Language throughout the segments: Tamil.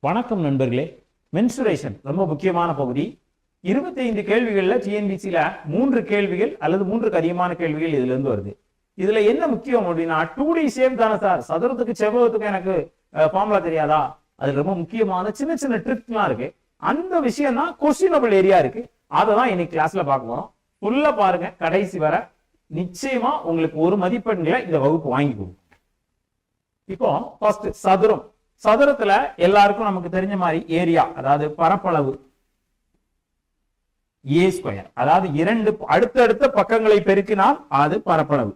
வணக்கம் நண்பர்களே. மென்சுரேஷன் ரொம்ப முக்கியமான பகுதி. 25 கேள்விகள்ல டிஎன்பிசில 3 கேள்விகள் அல்லது 3க்கு அதிகமான கேள்விகள் இதுல இருந்து வருது. இதுல என்ன முக்கியம் அப்படின்னா 2D ஷேப் தானே சார், சதுரத்துக்கு செவ்வகத்துக்கு எனக்கு ஃபார்முலா தெரியாதா? அது ரொம்ப முக்கியமான சின்ன சின்ன ட்ரிக்ஸ்லாம் இருக்கு. அந்த விஷயம் தான் கொஸ்டினபிள் ஏரியா இருக்கு. அதை தான் இன்னைக்கு கிளாஸ்ல பார்க்க போறோம். ஃபுல்லா பாருங்க, கடைசி வர நிச்சயமா உங்களுக்கு ஒரு மதிப்பெண்களை இந்த வகுப்பு வாங்கி கொடுக்கும். இப்போ ஃபர்ஸ்ட் சதுரம். சதுரத்துல எல்லாருக்கும் நமக்கு தெரிஞ்ச மாதிரி ஏரியா, அதாவது பரப்பளவு ஏ ஸ்கொயர், அதாவது இரண்டு அடுத்தடுத்த பக்கங்களை பெருக்கினால் அது பரப்பளவு.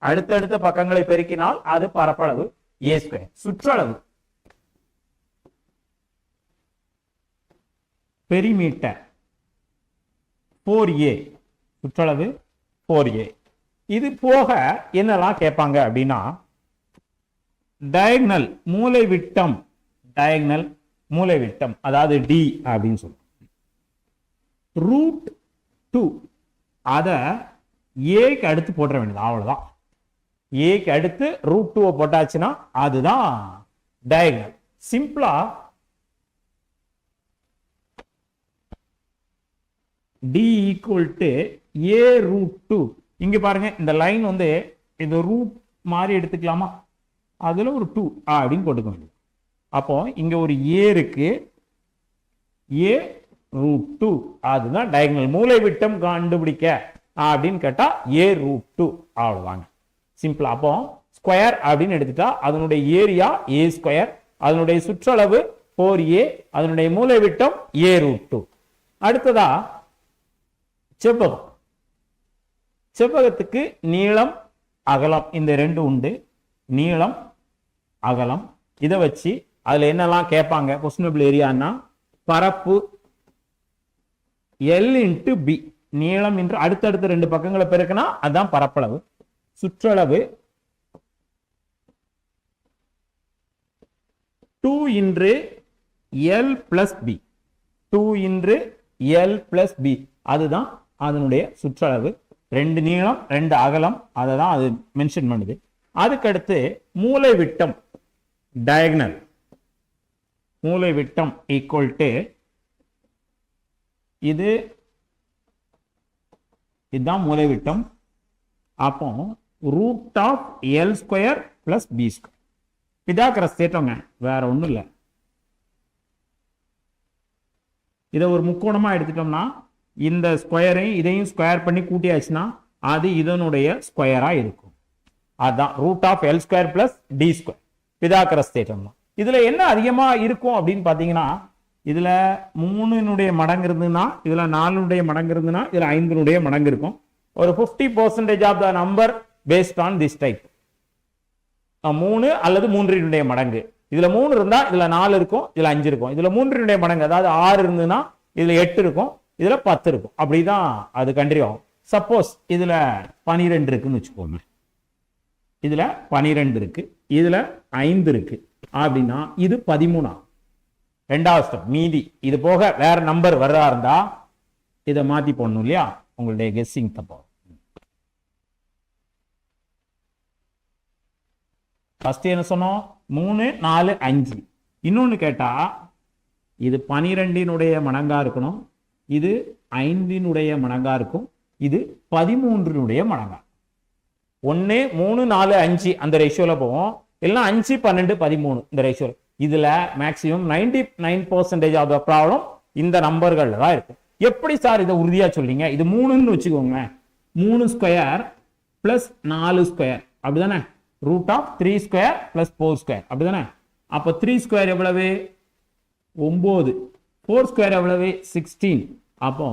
அடுத்தடுத்த பக்கங்களை பெருக்கினால் அது பரப்பளவு ஏ ஸ்கொயர். சுற்றளவு பெரிமீட்டர் 4a, சுற்றளவு 4a. இது போக என்னெல்லாம் கேட்பாங்க அப்படின்னா டயகனல் மூலைவிட்டம், டயகனல் மூலைவிட்டம் அதாவது டி அப்படின்னு சொல்லுவோம். √2 அத ஏக்கு அடுத்து போட வேண்டியது, அவ்வளவுதான். ஏக்கு அடுத்து √2 போட்டாச்சுன்னா அதுதான் டயகனல். சிம்பிளா டி ஈக்குவல் டு a√2. இங்க பாருங்க, இந்த லைன் வந்து இது ரூட் மாதிரி எடுத்துக்கலாமா, அதுல ஒரு 2 அப்படின்னு போட்டுக்க வேண்டியது. அப்போ இங்க ஒரு ஏ இருக்கு, a√2 அதுதான் டயகனல். மூலை விட்டம் கண்டுபிடிக்க அப்படின்னு கேட்டா a√2, அவ்வளவுதாங்க. சிம்பிளா. அப்போ ஸ்கொயர் அப்படின்னு எடுத்துட்டா அதனுடைய ஏரியா a ஸ்கொயர், அதனுடைய சுற்றளவு 4a, அதனுடைய மூலை விட்டம் a√2. அடுத்ததா செவ்வகம். செவ்வகத்துக்கு நீளம் அகலம் இந்த ரெண்டு உண்டு. நீளம் அகலம் இதை வச்சு அதுல என்னெல்லாம் கேட்பாங்க கொஸ்டினபிள் ஏரியான்னா பரப்பு L × B, நீளம் என்று அடுத்தடுத்த ரெண்டு பக்கங்களை பெருக்கினா அதுதான் பரப்பளவு. சுற்றளவு 2 × L + B, 2 × L + B அதுதான் அதனுடைய சுற்றளவு. ரெண்டு நீளம் ரெண்டு அகலம், அதை தான் அது மென்ஷன் பண்ணுது. அதுக்கடுத்து மூலை விட்டம் டயகனல், மூலை விட்டம் ஈக்குவல் டு இதுதான் மூலை விட்டம். அப்போ √L² + B². இதாக்கிற தேட்டோங்க, வேற ஒண்ணும் இல்லை. இதை ஒரு முக்கோணமா எடுத்துட்டோம்னா இந்த ஸ்கொயரையும் இதையும் ஸ்கொயர் பண்ணி கூட்டியாச்சுன்னா அது இதனுடைய ஸ்கொயரா இருக்கும். அதுதான் √L² + D². பிதாகரஸ் தேற்றம். இதுல என்ன அதிகமா இருக்கும் அப்படின்னு பாத்தீங்கன்னா, இதுல 3 மடங்கு இருந்ததுன்னா, இதுல 4 மடங்கு இருந்ததுன்னா, இதுல 5 மடங்கு இருக்கும். ஒரு 50% of the number based on this type. 3 அல்லது 3 மடங்கு. இதுல 3 இருந்தா இதுல 4 இருக்கும், இதுல 5 இருக்கும். இதுல 3 மடங்கு, அதாவது 6 இருந்ததுன்னா இதுல 8 இருக்கும், இதுல 10 இருக்கும். அப்படிதான் அது கண்டினியூ ஆகும். சப்போஸ் இதுல 12 இருக்குன்னு வச்சுக்கோங்க, இதுல 12 இருக்கு, இதுல 5 இருக்கு அப்படின்னா இது 13 ஆகும். ரெண்டாவது ஸ்டெப். மீதி இது போக வேற நம்பர் வர்றா இருந்தா இதை மாத்தி போடணும் இல்லையா, உங்களுடைய கெஸ்ஸிங் தப்போ. ஃபர்ஸ்ட் என்ன சொன்னோம், 3, 4, 5. இன்னொன்னு கேட்டா இது 12 மடங்கா இருக்கணும், இது 5 மடங்கா இருக்கும், இது 13 மடங்கா. 1, 3, 4, 5 அந்த ரேஷியோல போவோம். இல்லைன்னா 5, 12, 13 இந்த ரேஷியோல. இதுல மேக்சிமம் 99% ஆஃப் த ப்ராப்ளம் இந்த நம்பர்கள்ல தான் இருக்கும். எப்படி சார் இதை உறுதியா சொல்றீங்க? இது 3ன்னு வச்சுக்கோங்க. 3² + 4² அப்படிதானே, √3² + 4² அப்படிதானே. அப்ப 3² எவ்வளவு? 9. 4² எவ்வளவு? 16. அப்போ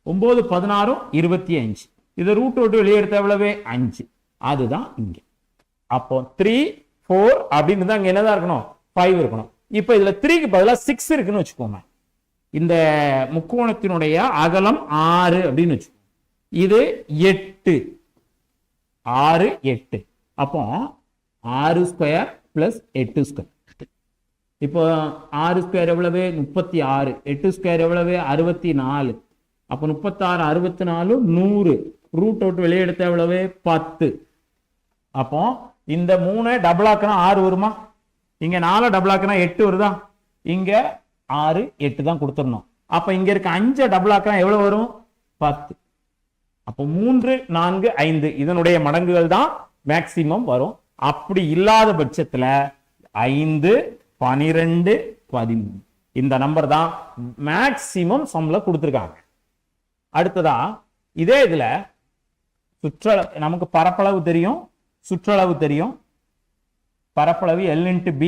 9, 16, 25. இதை √2 வெளியே எடுத்த எவ்வளவு? 5. அதுதான் இங்க. அப்போ 3, 4 அப்படின்னு அங்க என்னதான் இருக்கணும்? 5 இருக்கணும். இப்ப இதுல 3க்கு பதிலா 6 இருக்குன்னு வச்சுக்கோங்க. இந்த முக்கோணத்தினுடைய அகலம் 6 அப்படின்னு வச்சுக்கோங்க. இது 8, 6, 8. அப்போ 6² + 8². இப்போ 6² எவ்வளவு? 36. 8² எவ்வளவு? 64. அப்போ 36, 64, 100. √2 வெளியே எடுத்த எவ்வளவு? 10. அப்போ இந்த 3 டபுள் ஆக்கினா 6 வருமா? இங்க 4 டபுள் ஆக்குனா 8 வருதா, இங்க 6 8 தான் கொடுத்துடணும். அப்ப இங்க இருக்க 5 டபுள் ஆக்குனா எவ்வளவு வரும் 10. அப்போ 3 4 5 இதனுடைய மடங்குகள் தான் மேக்சிமம் வரும். அப்படி இல்லாத பட்சத்துல 5 12 13 இந்த நம்பர் தான் மேக்சிமம் சம்ல கொடுத்திருக்காங்க. அடுத்ததா இதே இதுல சுற்றளவு நமக்கு பரப்பளவு தெரியும், சுற்றளவு தெரியும். பரப்பளவு L × B.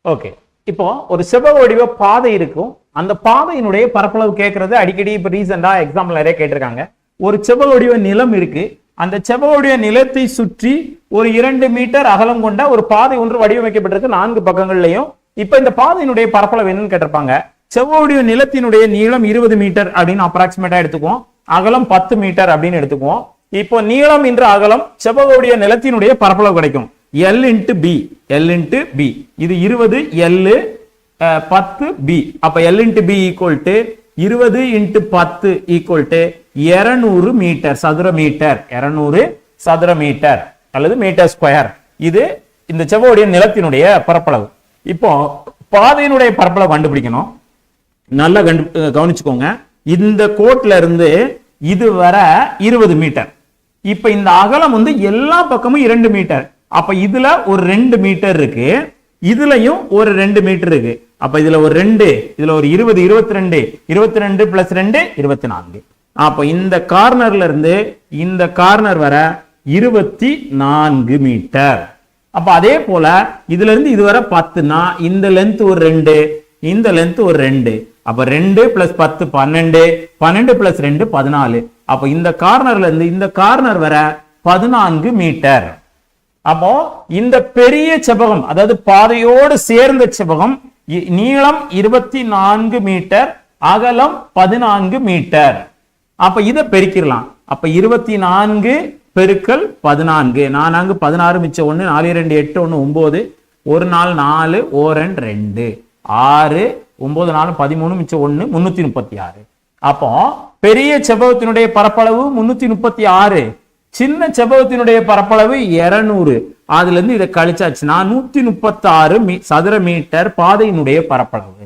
ஓகே, இப்போ ஒரு செவ்வக வடிவ பாதை இருக்கும். அந்த பாதையினுடைய பரப்பளவு கேட்கறது அடிக்கடி இப்ப ரீசெண்டா எக்ஸாம்பிள் நிறைய கேட்டிருக்காங்க. ஒரு செவ்வக வடிவ நிலம் இருக்கு. அந்த செவ்வக வடிவ நிலத்தை சுற்றி ஒரு 2 மீட்டர் அகலம் கொண்ட ஒரு பாதை ஒன்று வடிவமைக்கப்பட்டிருக்கு 4 பக்கங்கள்லையும். இப்ப இந்த பாதையினுடைய பரப்பளவு என்னன்னு கேட்டிருப்பாங்க. செவ்வக வடிவ நிலத்தினுடைய நீளம் 20 மீட்டர் அப்படின்னு அப்ராக்சிமேட்டா எடுத்துக்குவோம். அகலம் 10 மீட்டர் அப்படின்னு எடுத்துக்குவோம். இப்போ நீளம் என்ற அகலம் செவ்வக வடிவ நிலத்தினுடைய பரப்பளவு கிடைக்கும். L × B. L × B. இது 20 L 10 B. அப்ப L × B = 20 × 10 = 200 மீட்டர் சதுர மீட்டர். 200 சதுர மீட்டர் அல்லது மீட்டர் ஸ்கொயர். இது இந்த செவ்வக வடிவ நிலத்தினுடைய பரப்பளவு. இப்போ பாதையினுடைய பரப்பளவு கண்டுபிடிக்கணும். நல்லா கவனிச்சுக்கோங்க. இந்த கோட்ல இருந்து இது வர 20 மீட்டர். இப்ப இந்த அகலம் வந்து எல்லா பக்கமும் 2 மீட்டர். அப்ப இதுல ஒரு 2 மீட்டர் இருக்கு, இதுலயும் ஒரு 2 மீட்டர் இருக்கு. அப்ப இதுல ஒரு 2, இதுல ஒரு 20 22 22 + 2 24. அப்ப இந்த கார்னர்ல இருந்து இந்த கார்னர் வர 24 மீட்டர். அப்ப அதே போல இதுல இருந்து இது வர 10னா இந்த லென்த் ஒரு 2, இந்த லென்த் ஒரு 2. அப்ப 2 + 10 12 12 + 2 14. அப்ப இந்த கார்னர்ல இருந்து இந்த கார்னர் வர 14 மீட்டர். அப்போ இந்த பெரிய செவ்வகம் அதாவது பாதையோடு சேர்ந்த செவ்வகம் நீளம் 24 மீட்டர், அகலம் 14 மீட்டர். அப்ப இதை பெருக்கிடலாம். அப்ப 24 பெருக்கல் 14 4 16 மிச்சம் 1 4 2 8 1 9 1 4 4 1 2 6 9 4 13 மிச்சம் 1 336. அப்போ பெரிய செவ்வகத்தினுடைய பரப்பளவு 336, சின்ன செவ்வகத்தினுடைய பரப்பளவு 200. அதுல இருந்து இதை கழிச்சாச்சுன்னா 136 சதுர மீட்டர் பாதையினுடைய பரப்பளவு.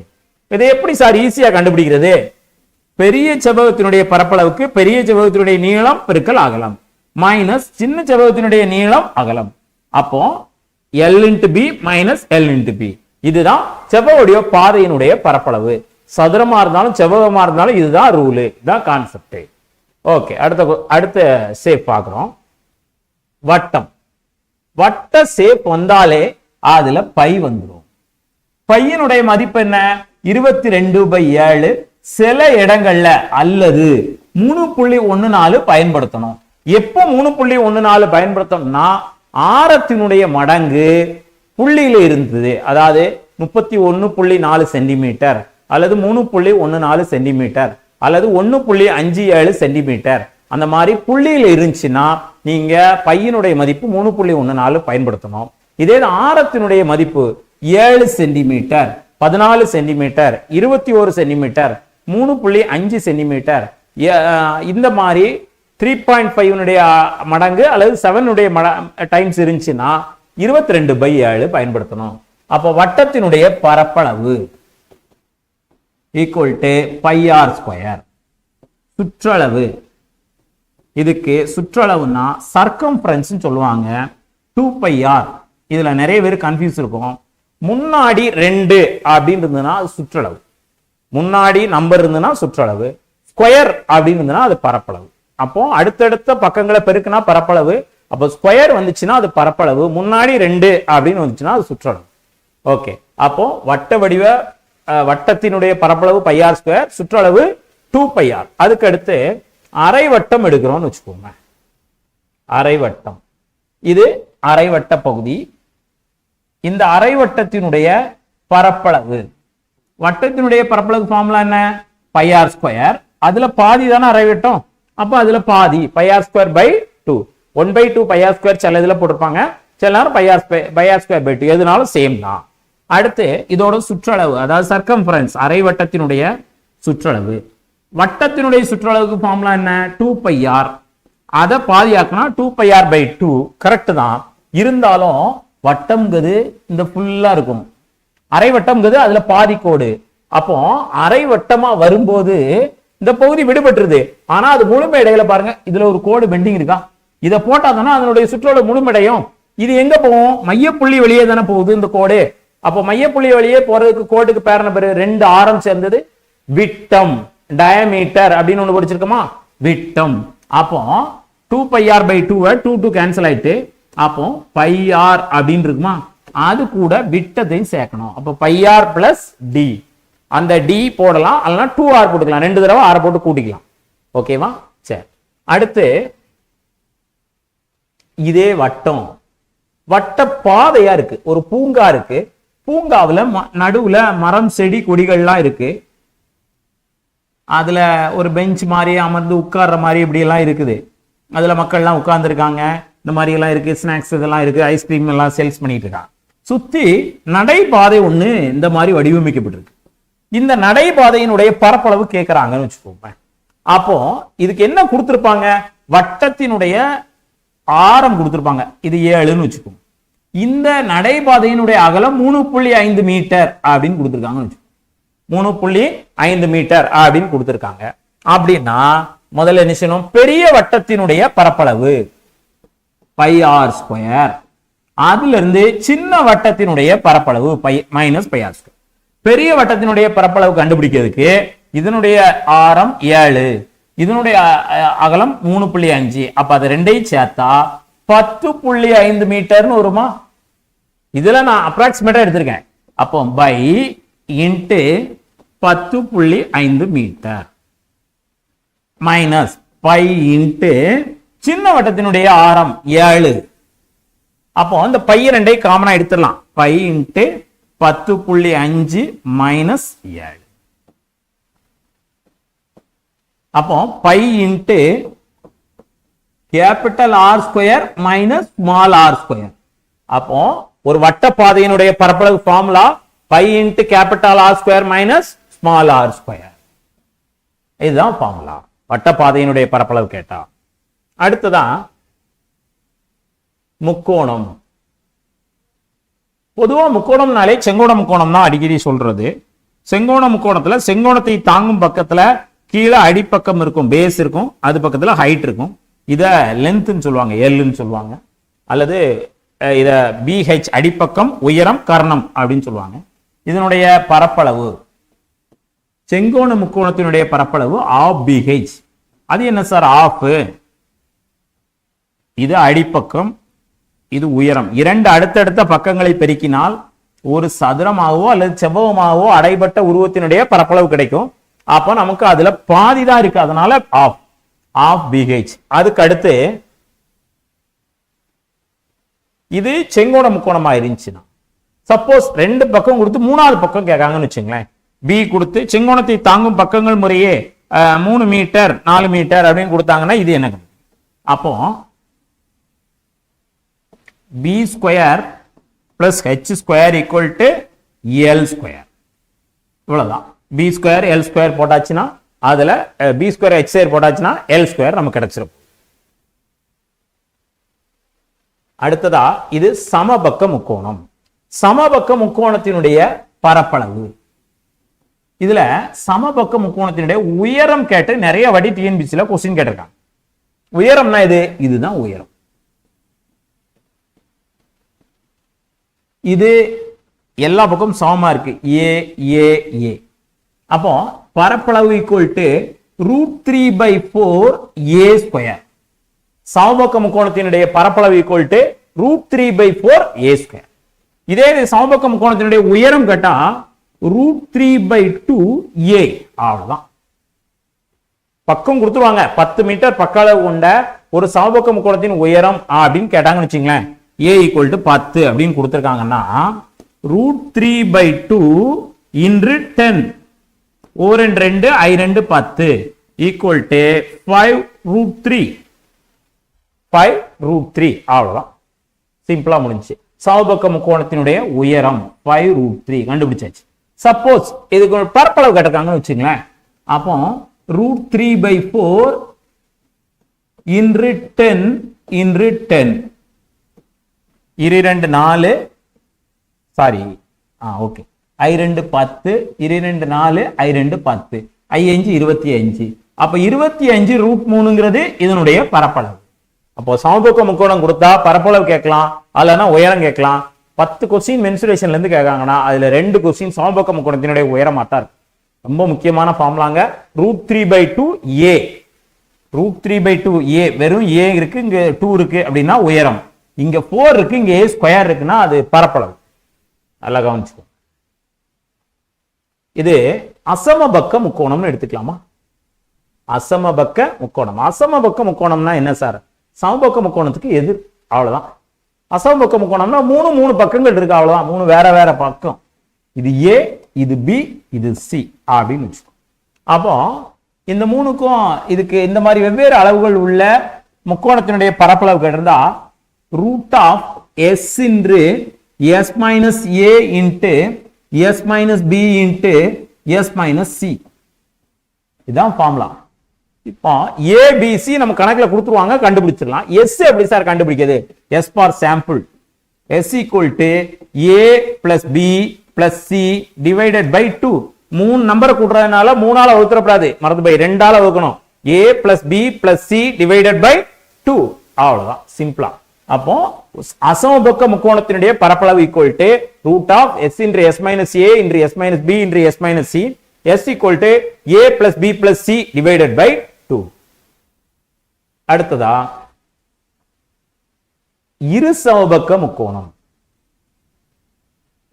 இதை எப்படி சார் ஈஸியா கண்டுபிடிக்கிறது? பெரிய செவ்வகத்தினுடைய பரப்பளவுக்கு பெரிய செவ்வகத்தினுடைய நீளம் பெருக்கல் அகலம் மைனஸ் சின்ன செவ்வகத்தினுடைய நீளம் அகலம். அப்போ L × B minus L × B. இதுதான் செவ்வக வடிவ பாதையினுடைய பரப்பளவு. சதுரமா இருந்தாலும் செவ்வகமா இருந்தாலும் இதுதான் ரூலு, இதுதான் கான்செப்ட். ஓகே, அடுத்த ஷேப் பார்க்கிறோம். வட்டம். வட்ட ஷேப் வந்தாலே அதுல பை வந்துடும். பையனுடைய மதிப்பு என்ன? 22/7. சில இடங்கள்ல அல்லது 3.14 பயன்படுத்தணும். எப்போ 3.14 பயன்படுத்தணும்னா ஆரத்தினுடைய மடங்கு புள்ளியில இருந்தது, அதாவது 31.4 சென்டிமீட்டர் அல்லது 3.14 சென்டிமீட்டர் அல்லது 1.57 சென்டிமீட்டர் அந்த மாதிரி புள்ளியில இருந்துச்சுன்னா நீங்க பையனுடைய மதிப்பு 3.14 பயன்படுத்தணும். இதே ஆரத்தினுடைய மதிப்பு 7 சென்டிமீட்டர் 14 சென்டிமீட்டர் 21 சென்டிமீட்டர் 3.5 சென்டிமீட்டர் இந்த மாதிரி 3.5 மடங்கு அல்லது 7 டைம்ஸ் இருந்துச்சுன்னா 22/7 பயன்படுத்தணும். அப்போ வட்டத்தினுடைய பரப்பளவு =πr². சுற்றளவு, இதுக்கு சுற்றளவுன்னா சர்க்கம்ஃபரன்ஸ் சொல்லுவாங்க, 2πr. இதுல நிறைய பேர் கன்ஃபியூஸ் இருக்கும். முன்னாடி 2 அப்படின்னு இருந்ததுன்னா அது சுற்றளவு, முன்னாடி நம்பர் இருந்ததுன்னா சுற்றளவு, ஸ்கொயர் அப்படின்னு இருந்ததுன்னா அது பரப்பளவு. அப்போ அடுத்தடுத்த பக்கங்களை பெருக்குனா பரப்பளவு, அப்போ ஸ்கொயர் வந்துச்சுன்னா அது பரப்பளவு, முன்னாடி 2 அப்படின்னு வந்துச்சுன்னா அது சுற்றளவு. ஓகே, அப்போ வட்ட வடிவ வட்டத்தினுடைய பரப்பளவு πr², சுற்றளவு 2πr. அதுக்கு அடுத்து அரை வட்டம் எடுக்கிறோம்னு வச்சுக்கோங்க. அரை வட்டம், இது அரை வட்ட பகுதி. இந்த அரை வட்டத்தினுடைய பரப்பளவு, வட்டத்தினுடைய பரப்பளவு ஃபார்முலா என்ன? πr². அதுல பாதி தானே அரை வட்டம், அப்ப அதுல பாதி πr²/2. 1/2 πr². சில இதுல போட்டிருப்பாங்க, சில நேரம் πr²/2. எதுனாலும் சேம் தான். அடுத்து இதோட சுற்றளவு, அதாவது சர்க்கம்ஃபரன்ஸ், அரை வட்டத்தினுடைய சுற்றளவு. வட்டத்தினுடைய சுற்றளவுக்கு ஃபார்முலா என்ன? 2πr. அதை பாதியாக்குனா 2πr/2. கரெக்ட் தான். இருந்தாலும் வட்டம்ங்கிறது இந்த ஃபுல்லா இருக்கும், அரை வட்டம்ங்கிறது அதுல பாதி கோடு. அப்போ அரை வட்டமா வரும்போது இந்த பகுதி விடுபட்டுருது. ஆனா அது முழுமையடையில பாருங்க, இதுல ஒரு கோடு பெண்டிங் இருக்கா, இதை போட்டா தானே அதனுடைய சுற்றோட முழுமையடையும். இது எங்க போகும், மையப்புள்ளி வெளியே தானே போகுது இந்த கோடு. அப்போ மையப்புள்ளி வழியே போறதுக்கு கோட்டுக்கு பேர் என்ன பேரு, ரெண்டு ஆரம் சேர்ந்தது விட்டம், டயமீட்டர் அப்படின்னு ஒண்ணு படிச்சிருக்கோமா, விட்டம். அப்போ 2πr/2 2 கேன்சல் ஆயிட்டு, அப்போ πr அப்படின்னு இருக்குமா, அது கூட விட்டத்தையும் சேர்க்கணும். அப்போ πr பிளஸ் டி, அந்த டி போடலாம், அல்லனா 2r போட்டுக்கலாம், ரெண்டு தடவை r போட்டு கூட்டிக்கலாம். ஓகேவா? சரி, அடுத்து இதே வட்டம், வட்ட பாதையா இருக்கு, ஒரு பூங்கா இருக்கு, பூங்காவுல நடுவுல மரம் செடி கொடிகள்லாம் இருக்கு, அதுல ஒரு பெஞ்ச் மாதிரி அமர்ந்து உட்கார்ற மாதிரி இப்படி எல்லாம் இருக்குது, அதுல மக்கள்லாம் உட்கார்ந்து இருக்காங்க, இந்த மாதிரி எல்லாம் இருக்கு, ஸ்நாக்ஸ் இதெல்லாம் இருக்கு, ஐஸ்கிரீம் எல்லாம் சேல்ஸ் பண்ணிட்டு இருக்காங்க. சுத்தி நடைபாதை ஒண்ணு இந்த மாதிரி வடிவமைக்கப்பட்டிருக்கு. இந்த நடைபாதையினுடைய பரப்பளவு கேட்கறாங்கன்னு வச்சுக்கோங்க. அப்போ இதுக்கு என்ன கொடுத்திருப்பாங்க, வட்டத்தினுடைய ஆரம் கொடுத்திருப்பாங்க, இது 7ன்னு வச்சுக்கோங்க. இந்த நடைபாதையினுடைய அகலம் 3.5 மீட்டர் அப்படின்னு கொடுத்திருக்காங்கன்னு வச்சுக்கோங்க. 3.5 மீட்டர் அப்படின்னு கொடுத்திருக்காங்க. அப்படின்னா முதல்ல என்ன செய்யணும், பெரிய வட்டத்தினுடைய பரப்பளவு πr², அதுல இருந்து சின்ன வட்டத்தினுடைய பரப்பளவு -πr². பெரிய வட்டத்தினுடைய பரப்பளவு கண்டுபிடிக்கிறதுக்கு இதனுடைய ஆரம் 7, இதனுடைய அகலம் 3.5, அப்ப அது ரெண்டையும் சேர்த்தா 10.5 மீட்டர்னு வருமா. இதுல நான் அப்ராக்சிமேட்டா எடுத்திருக்கேன். அப்போ pi into 10.5 metre minus pi into சின்ன வட்டத்தினுடைய ஆரம் 7. அப்போ இந்த பை ரெண்டை காமனா எடுத்துடலாம், பை இன்ட்டு 10.5 மைனஸ் 7. அப்போ pi into capital R² minus small r². அப்போ ஒரு வட்ட பாதையினுடைய பரப்பளவு formula pi into capital R² minus small r². இதுதான் ஃபார்முலா வட்ட பாதையினுடைய பரப்பளவு கேட்டா. அடுத்ததான் முக்கோணம். பொதுவா முக்கோணம்னாலே செங்கோண முக்கோணம் தான் அடிக்கடி சொல்றது. செங்கோண முக்கோணத்துல செங்கோணத்தை தாங்கும் பக்கத்துல கீழே அடிப்பக்கம் இருக்கும், பேஸ் இருக்கும், அது பக்கத்துல ஹைட் இருக்கும். இத லென்த்னு சொல்லுவாங்க, எல்னு சொல்லுவாங்க, அல்லது இத BH அடிப்பக்கம், உயரம், கர்ணம் அப்படின்னு சொல்லுவாங்க. இதனுடைய பரப்பளவு, செங்கோண முக்கோணத்தினுடைய பரப்பளவு ½ BH. அது என்ன சார் ½ இது அடிப்பக்கம், இது உயரம். இரண்டு அடுத்தடுத்த பக்கங்களை பெருக்கினால் ஒரு சதுரமாகவோ அல்லது செவ்வகமாகவோ அடைபட்ட உருவத்தினுடைய பரப்பளவு கிடைக்கும். அப்ப நமக்கு அதுல பாதி தான் இருக்கு, அதனால ½ BH. அதுக்கு அடுத்து இது செங்கோண முக்கோணமா இருந்துச்சுன்னா, சப்போஸ் ரெண்டு பக்கம் கொடுத்து மூணாவது பக்கம் கேட்காங்கன்னு வச்சுங்களேன், பி கொடுத்து செங்கோணத்தை தாங்கும் பக்கங்கள் முறையே 3 மீட்டர் 4 மீட்டர் அப்படின்னு கொடுத்தாங்கன்னா இது என்ன, அப்போ b² plus h² equal to l². இவ்வளவுதான். b² l² போட்டாச்சுன்னா அதுல b² h² போட்டாச்சுன்னா l² நமக்கு கிடைச்சிரும். அடுத்ததா இது சமபக்க முக்கோணம். சமபக்க முக்கோணத்தினுடைய பரப்பளவு. இதுல சமபக்க முக்கோணத்தினுடைய உயரம் கேட்டு நிறைய வாட்டி டிஎன்பிசில क्वेश्चन கேட்டிருக்காங்க. உயரம்னா இதுதான் உயரம். இது எல்லா பக்கம் சமமா இருக்கு, a. அப்போ பரப்பளவு ஈக்குவல் டு √3/4 a². சமபக்க முக்கோணத்தினுடைய பரப்பளவு ஈக்குவல் டு √3/4 a². இதே சமபக்க முக்கோணத்தினுடைய உயரம் கேட்டா √3/2 a. அவ்வளவுதான். பக்கம் கொடுத்துருவாங்க, 10 மீட்டர் பக்க அளவு கொண்ட ஒரு சமபக்க முக்கோணத்தின் உயரம் அப்படின்னு கேட்டாங்கன்னு வச்சுங்களேன், a ஈக்குவல் டு 10 அப்படின்னு கொடுத்துருக்காங்கன்னா √3/2 இன்று 10 2 I 2 10 ஈக்குவல் டு 5√3. 5√3 அவ்வளவுதான். சிம்பிளா முடிஞ்சு. சமபக்க முக்கோணத்தினுடைய உயரம் 5√3 கண்டுபிடிச்சாச்சு. சப்போஸ் இதுக்கு ஒரு பரப்பளவு கேட்டிருக்காங்கன்னு வச்சுங்களேன், அப்போ √3/4 இன்று 10 இன்று 10 2 4 sorry okay I2 10, 2 4, I2 10, I5 25. அப்ப 25 ரூட் 3ங்கிறது இதனுடைய பரப்பளவு. அப்போ சமபக்க முக்கோணம் கொடுத்தா பரப்பளவு கேட்கலாம், அல்லனா உயரம் கேட்கலாம். 10 கொஸ்டின் மென்சுரேஷன்ல இருந்து கேட்காங்கன்னா அதுல 2 கொஸ்டின் சமபக்க முக்கோணத்தினுடைய உயரமா தான் இருக்கு. ரொம்ப முக்கியமான ஃபார்முலாங்க. √3/2a. √3/2a வெறும் a இருக்கு, இங்க 2 இருக்கு அப்படின்னா உயரம். இங்க 4 இருக்கு, இங்க a ஸ்கொயர் இருக்குன்னா அது பரப்பளவு. நல்லா கவனிச்சுக்கோ. இது அசமபக்க முக்கோணம்னு எடுத்துக்கலாமா? அசமபக்க முக்கோணம். அசமபக்க முக்கோணம்னா என்ன சார்? சமபக்க முக்கோணத்துக்கு எதிர், அவ்வளவுதான். அசமபக்க முக்கோணம்னா 3 பக்கங்கள் இருக்கு, அவ்வளவுதான். 3 வேற வேற பக்கம். இது a, இது b, இது c அப்படின்னு வச்சுக்கோ. அப்போ இந்த 3க்கும் இதுக்கு இந்த மாதிரி வெவ்வேறு அளவுகள் உள்ள முக்கோணத்தினுடைய பரப்பளவு கேட்டிருந்தா √s into s minus a into s minus b into s minus c. இதான் ஃபார்முலா. இப்போ ABC நம்ம கணக்குல கொடுத்துருவாங்க, கண்டுபிடிச்சிடலாம். S எப்படி சார் கண்டுபிடிக்கிறது? S for sample. S equal to a plus b plus c divided by 2. 3 நம்பரை கூட்டுறதுனால 3ஆல வகுத்துறப்படாது, மறந்து போய் 2ஆல வகுக்கணும். a plus b plus c divided by 2. அவ்வளவுதான், சிம்பிளா. அப்போ அசமபக்க முக்கோணத்தினுடைய பரப்பளவு equal to √s into s minus a into s minus b into s minus c. S equal to a plus b plus c divided by 2. அடுத்ததா இரு சமபக்க முக்கோணம்.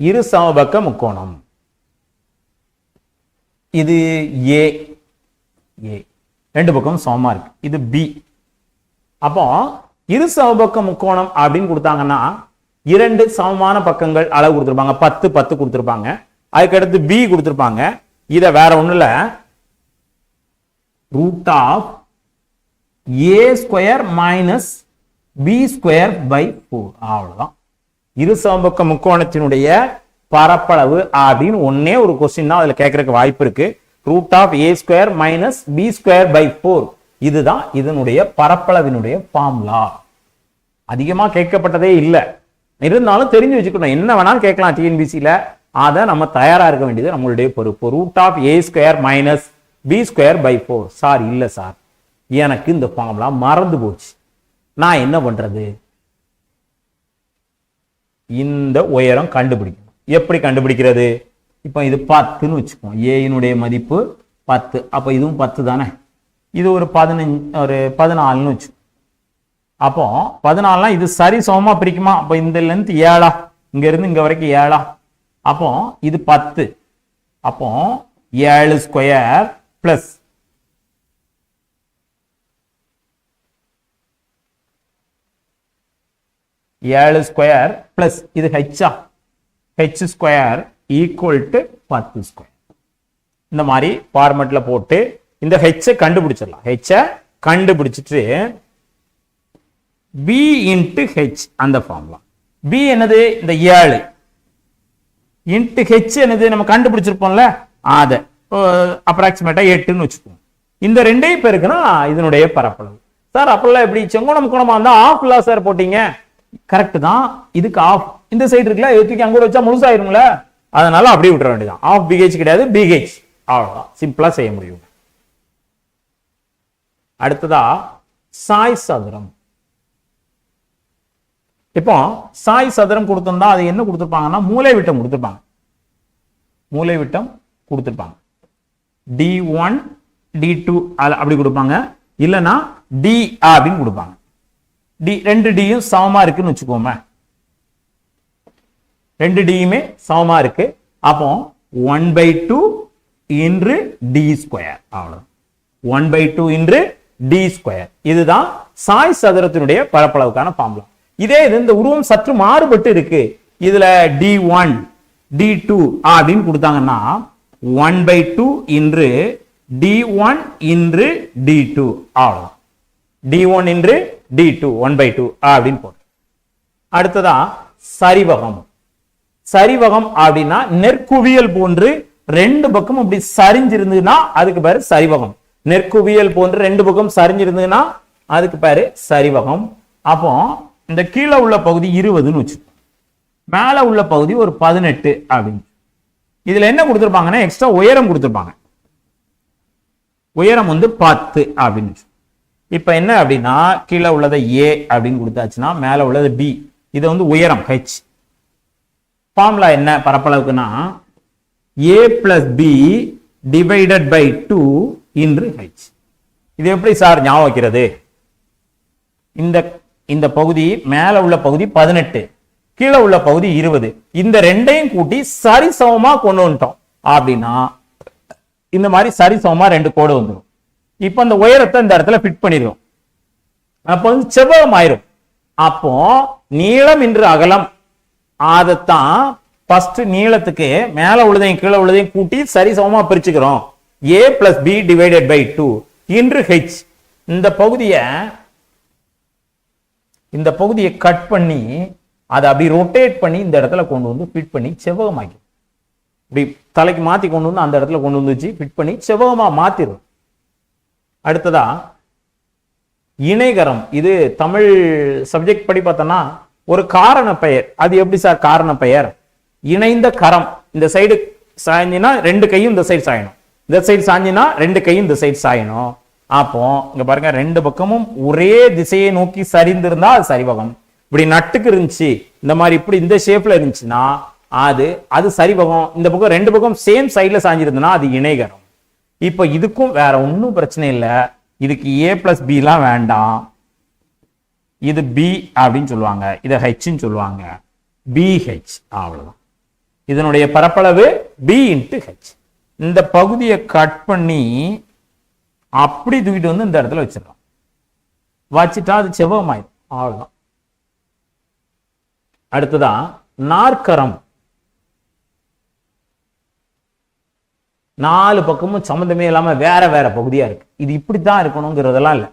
இரு சமபக்க முக்கோணம். இது a, ரெண்டு பக்கம் சமமா இருக்கு. இது b. அப்போ இரு சமபக்க முக்கோணம் அப்படின்னு கொடுத்தாங்கன்னா 2 சமமான பக்கங்கள் அளவு கொடுத்திருப்பாங்க, 10 10 கொடுத்திருப்பாங்க. அதுக்கு அடுத்து b கொடுத்திருப்பாங்க. இத வேற ஒண்ணு இல்ல, √a² minus b²/4. அவ்வளவுதான். இரு சமபக்க முக்கோணத்தினுடைய பரப்பளவு அப்படின்னு ஒன்னே ஒரு கொஸ்டின் தான் அதுல கேட்கறதுக்கு வாய்ப்பு இருக்கு. √a² minus b²/4. இதுதான் இதனுடைய பரப்பளவினுடைய ஃபார்முலா. அதிகமா கேட்கப்பட்டதே இல்லை, இருந்தாலும் தெரிஞ்சு வச்சுக்கணும். என்ன வேணாலும் கேட்கலாம் டிஎன்பிசில, அதை நம்ம தயாரா இருக்க வேண்டியது நம்மளுடைய பொறுப்பு. √a² minus b²/4. சார் இல்ல சார், எனக்கு இந்த ஃபார்முலா மறந்து போச்சு, நான் என்ன பண்றது? இந்த உயரம் கண்டுபிடிக்கணும். எப்படி கண்டுபிடிக்கிறது? இப்போ இது 10ன்னு வச்சுப்போம். ஏனுடைய மதிப்பு 10. அப்ப இதுவும் 10 தானே. இது ஒரு 14ன்னு வச்சு. அப்போ 14னா இது சரி சமமா பிரிக்குமா? அப்போ இந்த லென்த் 7, இங்க இருந்து இங்க வரைக்கும் 7. அப்போ இது 10. அப்போ 7² பிளஸ் 7² பிளஸ் இது h² ஈக்குவல் டு 10². இந்த மாதிரி ஃபார்மட்ல போட்டு இந்த h கண்டுபிடிச்சிடலாம். h கண்டுபிடிச்சிட்டு b into h அந்த ஃபார்முலா. b என்னது? இந்த 7 into h என்னது? நம்ம கண்டுபிடிச்சிருப்போம்ல, அத அப்ராக்சிமேட்டா 8ன்னு வச்சுப்போம். இந்த ரெண்டையும் பெருக்குனா இதனுடைய பரப்பளவு. சார் அப்பெல்லாம் எப்படி செங்கோணம் கோணமா இருந்தா ஆஃப்ல சார் போட்டீங்க? கரெக்ட் தான். இதுக்கு ஆஃப் இந்த சைடு இருக்குல்ல, தூக்கி அங்க வச்சா முழுசாயிரும்ல, அதனால அப்படியே விட்டுற வேண்டியதான். ஆஃப் பிஹெச் கிடையாது, பிஹெச். அவ்வளவுதான், சிம்பிளா செய்ய முடியும். அடுத்ததா சாய் சதுரம். இப்போ சாய் சதுரம் கொடுத்திருந்தா அது என்ன கொடுத்திருப்பாங்கன்னா மூலை விட்டம் கொடுத்திருப்பாங்க. மூலை விட்டம் கொடுத்திருப்பாங்க. D1 D2 அப்படி கொடுப்பாங்க, இல்லனா D அப்படின்னு கொடுப்பாங்க. ரெண்டு டியும் சமமா இருக்குன்னு வச்சுக்கோமே. ரெண்டு டியுமே சமமா இருக்கு. அப்போ 1/2 into d². அவ்வளவு, 1/2 into d². இதுதான் சாய் சதுரத்தினுடைய பரப்பளவுக்கான ஃபார்முலா. இதே இது இந்த உருவம் சற்று மாறுபட்டு இருக்கு. இதுல D1 D2 அப்படின்னு கொடுத்தாங்கன்னா 1/2 into D1 into D2. அவ்வளவு, D1 into D2 1/2 அப்படின்னு போட்டு. அடுத்ததா சரிவகம். சரிவகம் அப்படின்னா நெற்குவியல் போன்று ரெண்டு பக்கம் அப்படி சரிஞ்சிருந்ததுன்னா அதுக்கு பேரு சரிவகம். நெற்குவியல் போன்று ரெண்டு பக்கம் சரிஞ்சிருந்ததுன்னா அதுக்கு பேரு சரிவகம். அப்போ இந்த கீழே உள்ள பகுதி 20ன்னு வச்சு, மேல உள்ள பகுதி ஒரு 18 அப்படின்னு. இதுல என்ன கொடுத்திருப்பாங்கன்னா எக்ஸ்ட்ரா உயரம் கொடுத்திருப்பாங்க. உயரம் வந்து 10 அப்படின்னு. இப்ப என்ன அப்படின்னா கீழே உள்ளதை A அப்படின்னு கொடுத்தாச்சுன்னா மேல உள்ளது B. இது வந்து உயரம் H. ஃபார்முலா என்ன பரப்பளவுக்குன்னா A plus B divided by 2 into H. இது எப்படி சார் ஞாபகம் வைக்கிறது? இந்த பகுதி மேல உள்ள பகுதி 18, கீழே உள்ள பகுதி 20. இந்த ரெண்டையும் கூட்டி சரிசமமா கொண்டு வந்துட்டோம் அப்படின்னா இந்த மாதிரி சரிசமமா 2 கோடு வந்துடும். இப்ப அந்த உயரத்தை இந்த இடத்துல ஃபிட் பண்ணிடும். அப்போ வந்து செவ்வகம் ஆயிரும். அப்போ நீளம் இன்று அகலம் அதத்தான் ஃபர்ஸ்ட் நீளத்துக்கு மேல உள்ளதையும் கீழே உள்ளதையும் கூட்டி சரிசமமா பிரிச்சுக்கிறோம். A plus B divided by 2 into H. இந்த பகுதியை கட் பண்ணி அதை அப்படி ரொட்டேட் பண்ணி இந்த இடத்துல கொண்டு வந்து ஃபிட் பண்ணி செவ்வகமாக்கி இப்படி தலைக்கு மாத்தி கொண்டு வந்து அந்த இடத்துல கொண்டு வந்துச்சு ஃபிட் பண்ணி செவ்வகமா மாத்திரும். அடுத்ததா இணைகரம். இது தமிழ் சப்ஜெக்ட் படி பார்த்தோம்னா ஒரு காரண பெயர். அது எப்படி சார் காரண பெயர்? இணைந்த கரம். இந்த சைடு சாய்ந்தினா 2 கையும் இந்த சைடு சாயணும், இந்த சைடு சாஞ்சினா 2 கையும் இந்த சைடு சாயணும். அப்போ இங்க பாருங்க 2 பக்கமும் ஒரே திசையை நோக்கி சரிந்திருந்தா அது சரிவகம். இப்படி நட்டுக்கு இருந்துச்சு இந்த மாதிரி இப்படி இந்த ஷேப்ல இருந்துச்சுன்னா அது சரிவகம். இந்த பக்கம் 2 பக்கம் சேம் சைட்ல சாஞ்சிருந்ததுன்னா அது இணைகரம். இப்ப இதுக்கும் வேற ஒன்றும் பிரச்சனை இல்லை. இதுக்கு A plus B எல்லாம் வேண்டாம். இது B அப்படின்னு சொல்லுவாங்க, இதை Hன்னு சொல்லுவாங்க. BH அவ்வளவுதான். இதனுடைய பரப்பளவு B into H. இந்த பகுதியை கட் பண்ணி அப்படி தூக்கிட்டு வந்து இந்த இடத்துல வச்சிடலாம். வச்சுட்டா அது செவ்வகமாயிடும். அவ்வளவுதான். அடுத்ததான் நாற்கரம். 4 பக்கமும் சம்பந்தமே இல்லாம வேற வேற பகுதியா இருக்கு. இது இப்படித்தான் இருக்கணுங்கிறதெல்லாம் இல்ல.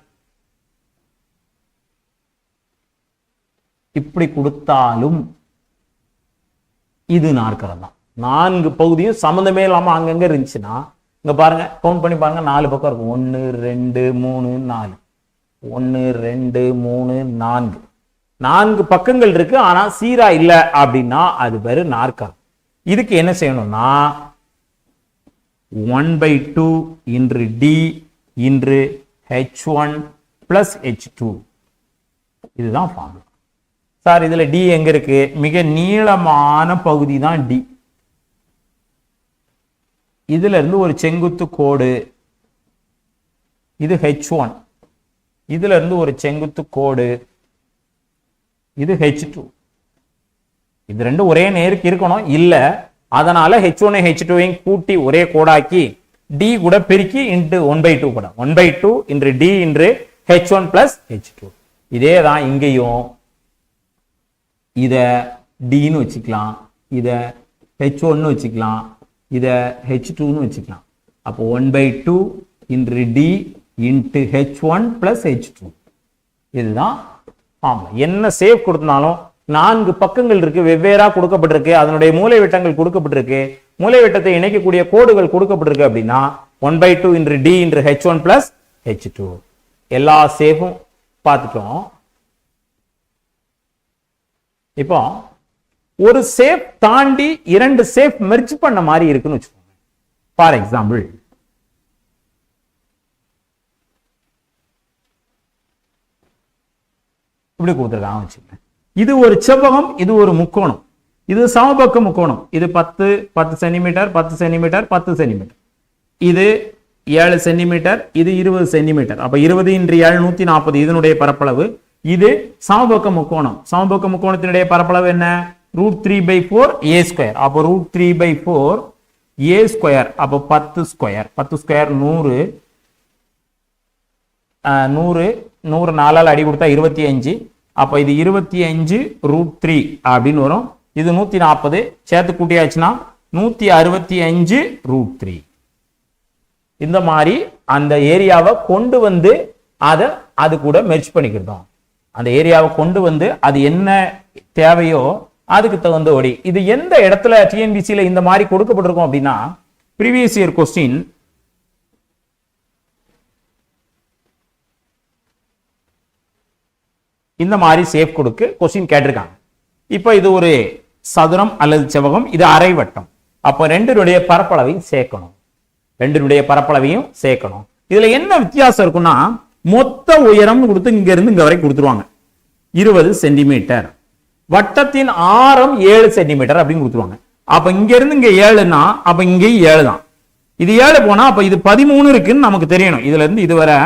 இப்படி கொடுத்தாலும் இது நாற்கரம் தான். 4 பகுதியும் சம்பந்தமே இல்லாம அங்கங்க இருந்துச்சுன்னா இங்க பாருங்க, கவுண்ட் பண்ணி பாருங்க, 4 பக்கம் இருக்கும். 1 2 3 4 1 2 3 4 4 பக்கங்கள் இருக்கு. ஆனா சீரா இல்ல அப்படின்னா அது பேரு நாற்கரம். இதுக்கு என்ன செய்யணும்னா 1/2 into D into H1 plus H2. இதுதான் ஃபார்முலா. சார் இதுல D எங்க இருக்கு? மிக நீளமான பகுதி தான் D. இதுல இருந்து ஒரு செங்குத்து கோடு, இது H1. இதுல இருந்து ஒரு செங்குத்து கோடு, இது H2. இது ரெண்டும் ஒரே நேருக்கு இருக்கணும், இல்ல அதனால H1 H2 கூட்டி ஒரே கோடாக்கி D கூட பெருக்கி இன்டு 1/2 கூட 1/2 into D into H1 plus H2. இதே தான் இங்கேயும். இத D ன்னு வச்சுக்கலாம், இத H1 ன்னு வச்சுக்கலாம், இத H2 ன்னு வச்சுக்கலாம். அப்போ 1/2 into D into H1 plus H2. இதுதான் ஃபார்முலா. என்ன சேவ் கொடுத்தாலும் 4 பக்கங்கள் இருக்கு, வெவ்வேறா கொடுக்கப்பட்டிருக்கு, அதனுடைய மூலை விட்டங்கள் கொடுக்கப்பட்டிருக்கு, மூலை விட்டத்தை இணைக்கக்கூடிய கோடுகள் கொடுக்கப்பட்டிருக்கு அப்படின்னா 1/2 into D into H1 plus H2. எல்லா சேஃபும் பார்த்துட்டோம். இப்போ ஒரு சேஃப் தாண்டி 2 சேஃப் மெர்ஜ் பண்ண மாதிரி இருக்குன்னு வச்சுக்கோங்க. ஃபார் எக்ஸாம்பிள் இப்படி கொடுத்துருக்காங்க வச்சுக்கோங்க. இது ஒரு செவ்வகம், இது ஒரு முக்கோணம், இது சமபக்க முக்கோணம். இது 10 சென்டிமீட்டர் 10 சென்டிமீட்டர் 10 சென்டிமீட்டர், இது 7 சென்டிமீட்டர், இது 20 சென்டிமீட்டர். அப்ப 20 into 7 140 இதனுடைய பரப்பளவு. இது சமபக்க முக்கோணம். சமபக்க முக்கோணத்தினுடைய பரப்பளவு என்ன? √3/4 a ஸ்கொயர். அப்போ √3/4 a ஸ்கொயர். அப்போ 10 ஸ்கொயர். 10 ஸ்கொயர் 100 100 4ஆல் அடி கொடுத்தா 25. அப்ப இது 25√3 அப்படின்னு வரும். இது 140 சேர்த்து கூட்டியாச்சுன்னா 165√3. இந்த மாதிரி அந்த ஏரியாவை கொண்டு வந்து அது கூட மெர்ஜ் பண்ணிக்கிட்டோம். அந்த ஏரியாவை கொண்டு வந்து அது என்ன தேவையோ அதுக்கு தகுந்த ஒடி. இது எந்த இடத்துல டிஎன்பிசியில இந்த மாதிரி கொடுக்கப்பட்டிருக்கும் அப்படின்னா ப்ரீவியஸ் இயர் கொஸ்டின் இந்த மாதிரி சேஃப் கொடுக்க கொஸ்டின் கேட்டிருக்காங்க. இப்போ இது ஒரு சதுரம் அல்லது செவ்வகம், இது அரை வட்டம். அப்ப ரெண்டினுடைய பரப்பளவையும் சேர்க்கணும். ரெண்டினுடைய பரப்பளவையும் சேர்க்கணும். இதுல என்ன வித்தியாசம் இருக்குன்னா, மொத்த உயரம் கொடுத்து இங்க இருந்து இங்க வரைக்கும் கொடுத்துருவாங்க 20 சென்டிமீட்டர், வட்டத்தின் ஆரம் 7 சென்டிமீட்டர் அப்படின்னு கொடுத்துருவாங்க. அப்ப இங்க இருந்து இங்க 7ன்னா அப்ப இங்கேயும் 7 தான். இது 7 போனா அப்ப இது 13 இருக்குன்னு நமக்கு தெரியணும். இதுல இருந்து இதுவரை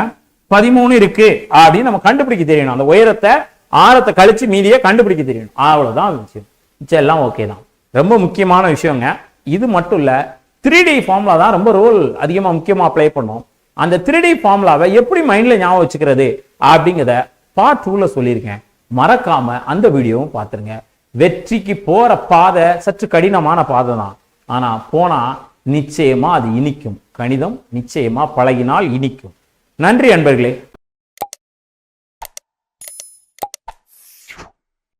13 இருக்கு அப்படின்னு நம்ம கண்டுபிடிக்க தெரியணும். அந்த உயரத்தை ஆரத்தை கழிச்சு மீதியை கண்டுபிடிக்க தெரியணும். அவ்வளவுதான் விஷயம். எல்லாம் ஓகே தான். ரொம்ப முக்கியமான விஷயங்க. இது மட்டும் இல்ல, 3D ஃபார்முலா தான் ரொம்ப ரோல் அதிகமா முக்கியமா அப்ளை பண்ணும். அந்த 3D ஃபார்முலாவை எப்படி மைண்ட்ல ஞாபகம் வச்சுக்கிறது அப்படிங்கிறத பார்ட் 2ல சொல்லியிருக்கேன். மறக்காம அந்த வீடியோவும் பார்த்துருங்க. வெற்றிக்கு போற பாதை சற்று கடினமான பாதை தான். ஆனா போனா நிச்சயமா அது இனிக்கும். கணிதம் நிச்சயமா பழகினால் இனிக்கும். நன்றி அன்பர்களே.